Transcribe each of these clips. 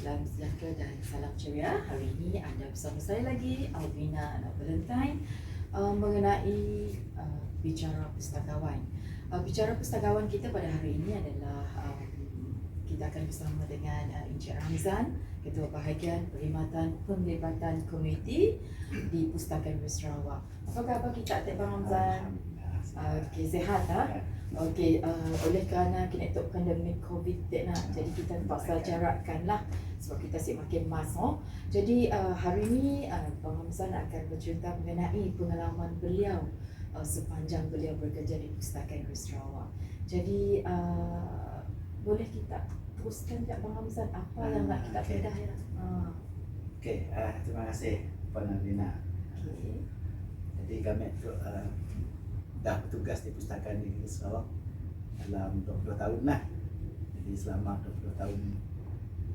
Salam sejahtera dan salam ceria. Hari ini anda bersama saya lagi, Alvina Anak Valentine, mengenai bicara pustakawan. Bicara pustakawan kita pada hari ini adalah kita akan bersama dengan Encik Ramzan, Ketua Bahagian Perkhidmatan Penglibatan Komuniti di Pustakaan Sarawak. Apa khabar kita, Atik Bang Ramzan? Okey, sihat tak? Okey, oleh kerana kena tok pandemik COVID jadi kita terpaksa jarakkan lah sebab kita asyik makin mask. Jadi hari ini Bang Ramzan akan bercerita mengenai pengalaman beliau sepanjang beliau bekerja di Pustakaan Sarawak. Jadi boleh kita teruskan tak Bang Ramzan apa yang nak kita bedah ya? Okey, terima kasih Puan Alvina. Okey. Jadi kami tu dah bertugas di Pustakaan Negeri Sarawak dalam 20 tahun lah. Jadi selama 20 tahun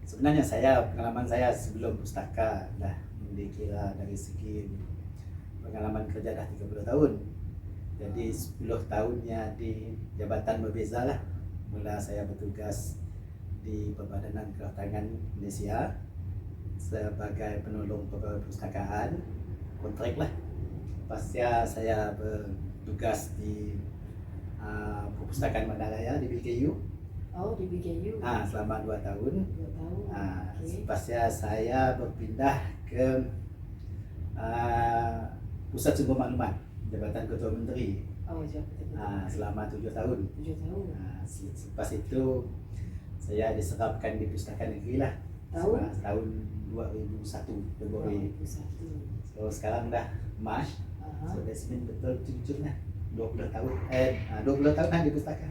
sebenarnya pengalaman saya sebelum pustaka dah dikira dari segi pengalaman kerja dah 30 tahun. Jadi 10 tahunnya di jabatan berbeza lah. Mula saya bertugas di Perbadanan Keraftangan Malaysia sebagai penolong pegawai perpustakaan kontrak lah. Pasca saya bertugas di Perpustakaan Bandaraya di BKU. Oh, di BKU. Selama 2 tahun. 2 tahun. Okey. Pasca saya berpindah ke Pusat Sumber Maklumat, Jabatan Ketua Menteri. Oh, jabatan. Selama 7 tahun. 7 tahun. Selepas itu saya diserapkan di Pustakaan Negeri lah. Tahun 2001 Februari. 2001. So sekarang dah March. So that's mean betul jujur lah 20 tahun 20 tahun lah di pustaka.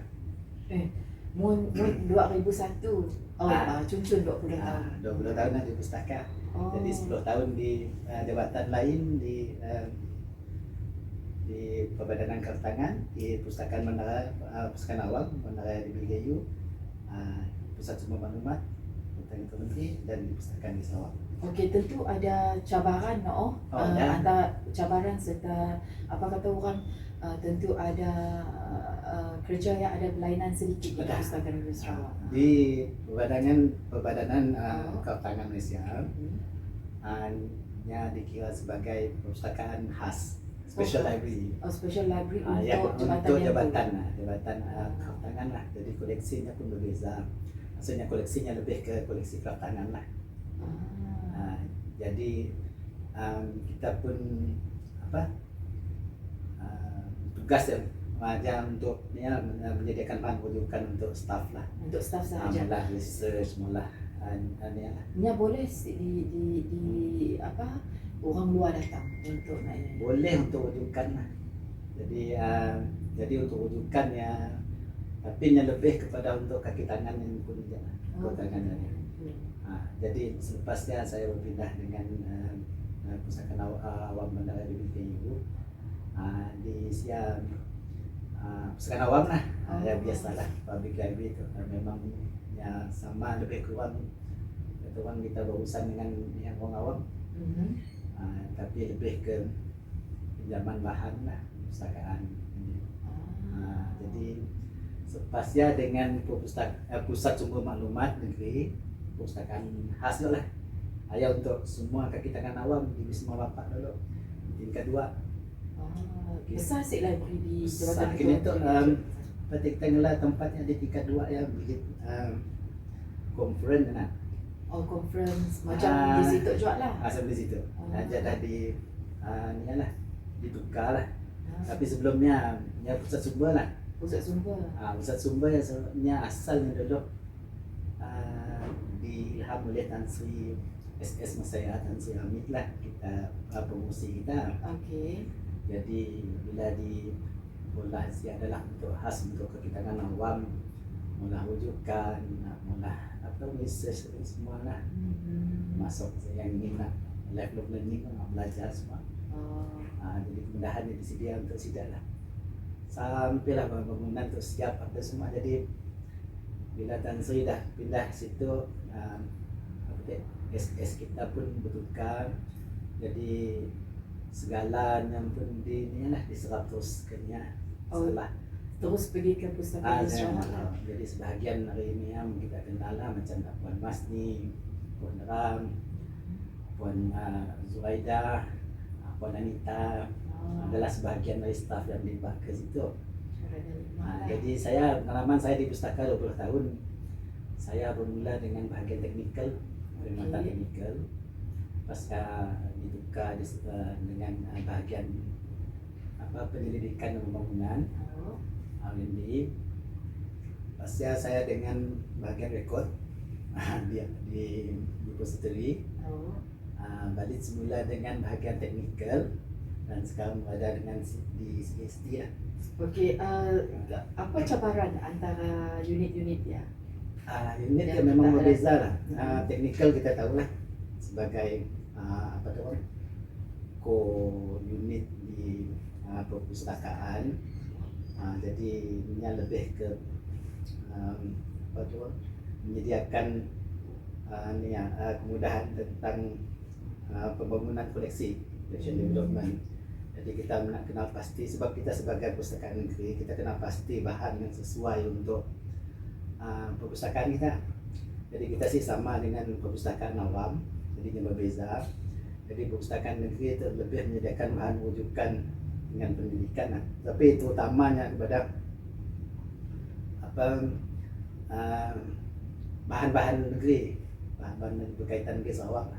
Mun 2001. Cuncun 20 tahun. 20 tahun lah di pustaka. Jadi 10 tahun di jabatan lain di Perbadanan Keraftangan, di Pustakaan Bandaraya, Pustakaan Awam Bandaraya di BKU, Pusat Sumber Maklumat Menteri dan di Pustakaan di Sarawak. Okey, tentu ada cabaran antara cabaran serta apa kata orang, tentu ada kerja yang ada berlainan sedikit di Pustakaan Negeri Sarawak. Di Perbadanan Keraftangan Malaysia nya dikira sebagai perpustakaan khas, special library. Special library untuk jabatan keraftangan lah. Jadi koleksinya pun berbeza. Maksudnya koleksinya lebih ke koleksi keraftangan lah. Jadi kita pun tugas yang untuk menyediakan bahan rujukan untuk staff lah. Untuk staff sahaja. Mula research, mula Nya boleh di apa orang luar datang untuk nak ini. Boleh untuk rujukan lah. Jadi untuk rujukan ya, tapi yang lebih kepada untuk kaki tangan yang pun tangannya. Jadi selepasnya saya berpindah dengan Pustakaan Awam Bandaraya di BKU di Siam, Pustakaan Awam lah. Ya biasalah public library itu memang ya sama lebih kurang kita berurusan dengan yang orang awam. Tapi lebih ke pinjaman bahan lah perpustakaan. Jadi sepasnya dengan Pusat Sumber Maklumat Negeri, perpustakaan khas lah. Ayah untuk semua kaki tangan awam di Wisma Bapak dulu tingkat 2. Besar sih library di Jabatan Kini tu kita tempatnya di tingkat 2 yang bikin conference nak. Conference macam di situ juga lah. Sampai di situ. Dah di ni lah, ditukar lah. Tapi sebelumnya ya Pusat Sumber lah. Pusat Sumber. Pusat Sumber yang asalnya dulu diilham oleh Tan Sri SS Masaya, Tan Sri Hamid lah kita promosi kita. Okey. Jadi bila mula adalah untuk khas untuk kekitangan awam, mula rujukan, mula research semua lah. Masuk yang ingin nak lifelong learning nak belajar semua. Jadi kemudahan yang disedia untuk sidak lah. Sampailah bangunan untuk siap apa semua. Jadi bila Tan Sri dah pindah situ, SS kita pun bertukar. Jadi segalanya pun diserap terus kenya. Terus pergi ke Pustakaan Sarawak. Jadi sebahagian hari ini kita kenal lah macam Puan Masni, Puan Ram, Puan Zuhaida, Puan Anita adalah sebahagian dari staf yang dilibat ke situ. Jadi pengalaman saya di pustaka 20 tahun. Saya bermula dengan bahagian teknikal, perkhidmatan teknikal. Pasca ditukar dengan bahagian penyelidikan dan pembangunan R&D. Pasca saya dengan bahagian rekod di depository. Balik semula dengan bahagian teknikal dan sekarang berada dengan di CST lah. Okey, apa cabaran antara unit-unit ya? Unit yang memang berbeza lah. Teknikal kita tahu lah sebagai co-unit di perpustakaan. Jadi ini lebih ke menyediakan kemudahan tentang pembangunan koleksi, collection development. Jadi kita nak kenal pasti, sebab kita sebagai perpustakaan negeri, kita kenal pasti bahan yang sesuai untuk perpustakaan kita. Jadi kita sih sama dengan perpustakaan awam, jadi yang berbeza. Jadi perpustakaan negeri itu lebih menyediakan bahan rujukan dengan pendidikan, tapi terutamanya kepada bahan-bahan negeri, bahan-bahan yang berkaitan dengan Sarawak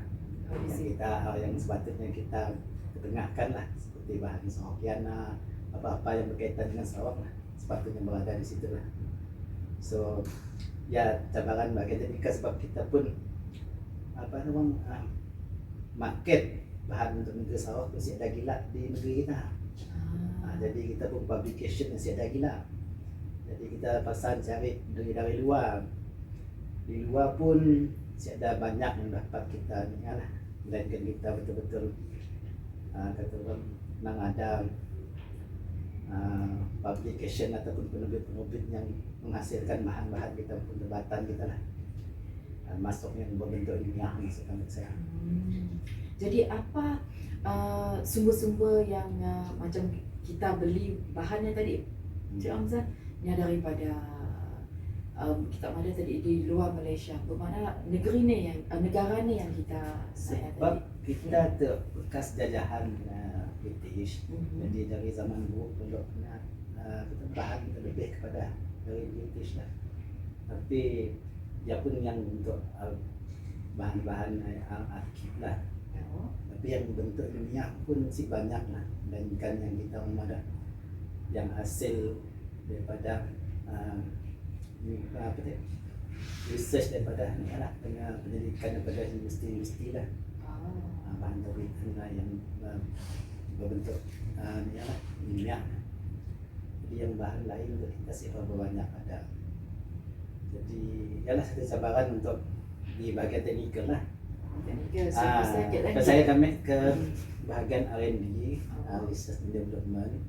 yang sepatutnya kita ketengahkan lah, seperti bahan Sawakiana, apa-apa yang berkaitan dengan Sarawak lah, sepatutnya berada di situ lah. So ya, cabaran bagian teknikal sebab kita pun market bahan untuk negeri Sarawak masih ada gila di negeri kita. Jadi kita pun publication masih ada gila. Jadi kita pasal cari dari luar. Di luar pun masih ada banyak yang dapat kita ni lah. Melainkan kita betul-betul kata orang nang ada publication ataupun penerbit-penerbit yang menghasilkan bahan-bahan kita, perdebatan kita lah, masuk yang berbentuk ilmiah, masukkan ke saya. Jadi apa sumber-sumber yang macam kita beli bahannya tadi, Cik Hamzah, yang daripada kita ada tadi di luar Malaysia, bermakna negeri ni yang negara ni yang kita sebab kita tu bekas jajahan British. Jadi dari zaman dulu perlu kita bahan kita lebih kepada dari British lah. Tapi dia pun yang untuk bahan-bahan arkib lah. Tapi yang bentuk ilmiah pun masih banyak lah, dibandingkan yang kita ada yang hasil daripada research daripada ni lah, penyelidikan daripada universiti-universiti lah. Bahan terbitan lah yang berbentuk ni lah, ilmiah. Jadi yang bahan lain untuk kita sih banyak ada. Jadi ialah satu cabaran untuk di bahagian teknikal lah. Saya kami ke bahagian R&D, research and development.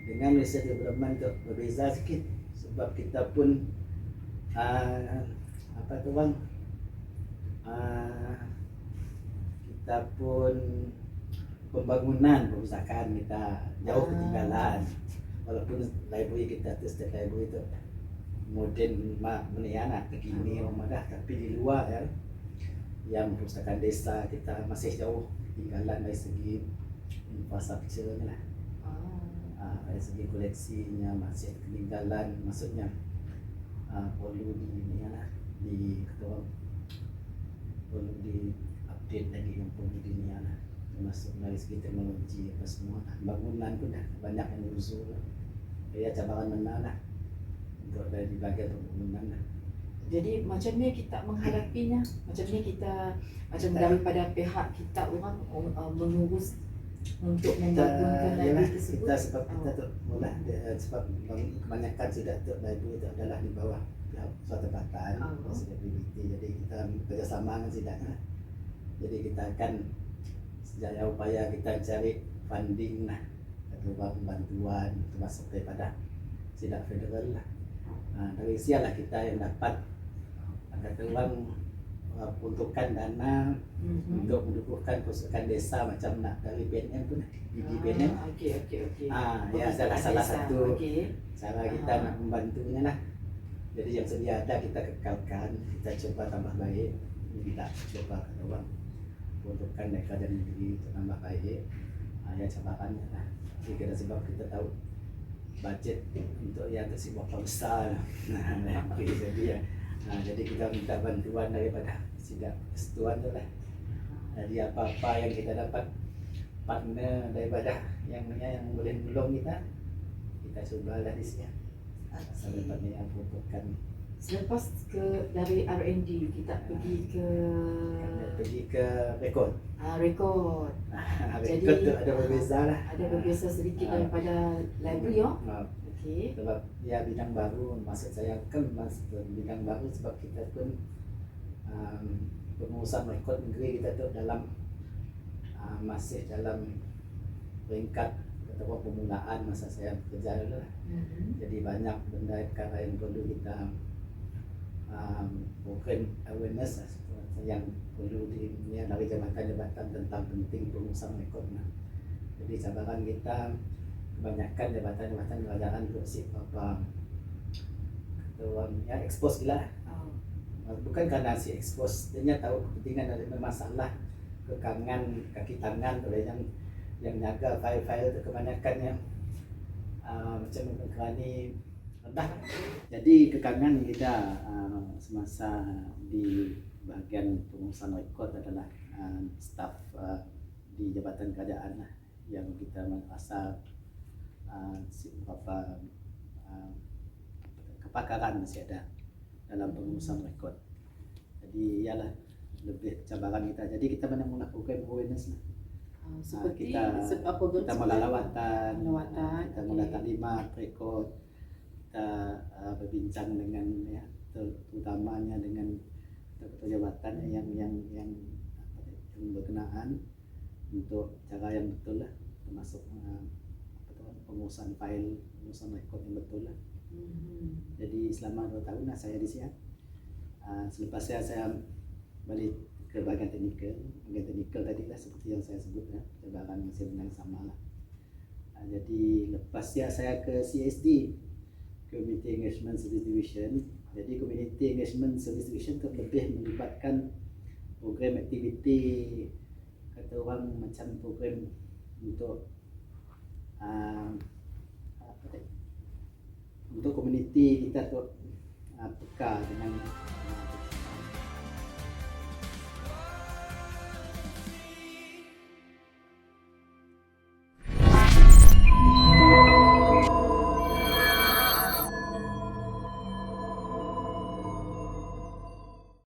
Dengan research development tu berbeza sikit sebab kita pun kita pun pembangunan perpustakaan kita jauh ketinggalan. Walaupun library kita tu setiap library tu moden meniana kekini dah, tapi di luar ya, yang perpustakaan desa kita masih jauh ketinggalan dari segi infrastrukturnya lah. Dari segi koleksinya masih ketinggalan, maksudnya perlu perlu di update lagi yang perlu dunia lah, termasuk dari segi teknologi apa semua. Bangunan pun dah banyak yang rusuh lah. Ya, cabaran mana lah untuk dari bahagian bangunan lah. Jadi macam ni kita menghadapinya, macam ni kita daripada pihak kita orang mengurus untuk membangunkan library tersebut. Kita sebab kita tu mula sebab kebanyakan sudah tu library itu adalah di bawah suatu tempatan CWBT. Jadi kita bekerjasama dengan sidaknya. Jadi kita akan sejaya upaya kita cari funding lah, atau bantuan termasuk daripada sidak federal lah. Dari sialah kita yang dapat kata orang peruntukan dana untuk mendukungkan perpustakaan desa macam nak dari BNM pun, di BNM. Okey. Ya, salah satu cara kita nak membantunya lah. Jadi yang sedia ada kita kekalkan, kita coba tambah baik. minta coba kata orang untukkan mereka dan negeri untuk nambah baik. Ya cabarannya lah. Jadi kita sebab kita tahu budget untuk yang tersebut berapa besar. Jadi ya. Jadi kita minta bantuan daripada sidang persetujuan tu lah. Jadi apa-apa yang kita dapat partner daripada yang boleh menolong kita coba lah di sini. Asal dapat yang peruntukan. Selepas dari R&D kita pergi ke rekod. Rekod. Jadi Rekod tu ada berbeza lah. Ada berbeza sedikit daripada library yo. Okey. Sebab ya bidang baru, maksud saya kan bidang baru sebab kita pun pengurusan rekod negeri kita tu dalam masih dalam peringkat atau permulaan masa saya bekerja dulu lah. Jadi banyak benda perkara yang perlu kita mungkin awareness yang perlu dari jabatan-jabatan tentang penting pengurusan rekod. Jadi cabaran kita kebanyakan jabatan-jabatan kerajaan untuk si apa ya expose gila. Bukan karena si expose, dia tahu kepentingan dari masalah kekangan kaki tangan oleh yang jaga file-file itu kebanyakan yang macam kerani rendah. Jadi kekangan kita semasa di bahagian pengurusan rekod adalah staf di jabatan kerajaan lah, yang kita merasa beberapa kepakaran masih ada dalam pengurusan rekod. Jadi ialah lebih cabaran kita. Jadi kita mula program awareness lah. Seperti kita mula lawatan, kita mula taklimat rekod, kita berbincang dengan ya, terutamanya dengan ketua jabatan yang berkenaan untuk cara yang betul lah, termasuk pengurusan file, pengurusan rekod yang betul lah. Jadi selama 2 tahun lah saya di sini. Selepas saya balik ke bahagian teknikal tadi lah seperti yang saya sebut lah, cabaran masih benda yang sama lah. Jadi lepas saya ke CSD, Community Engagement Service Division. Jadi Community Engagement Service Division itu lebih melibatkan program aktiviti, kata orang macam program untuk untuk komuniti kita tu peka dengan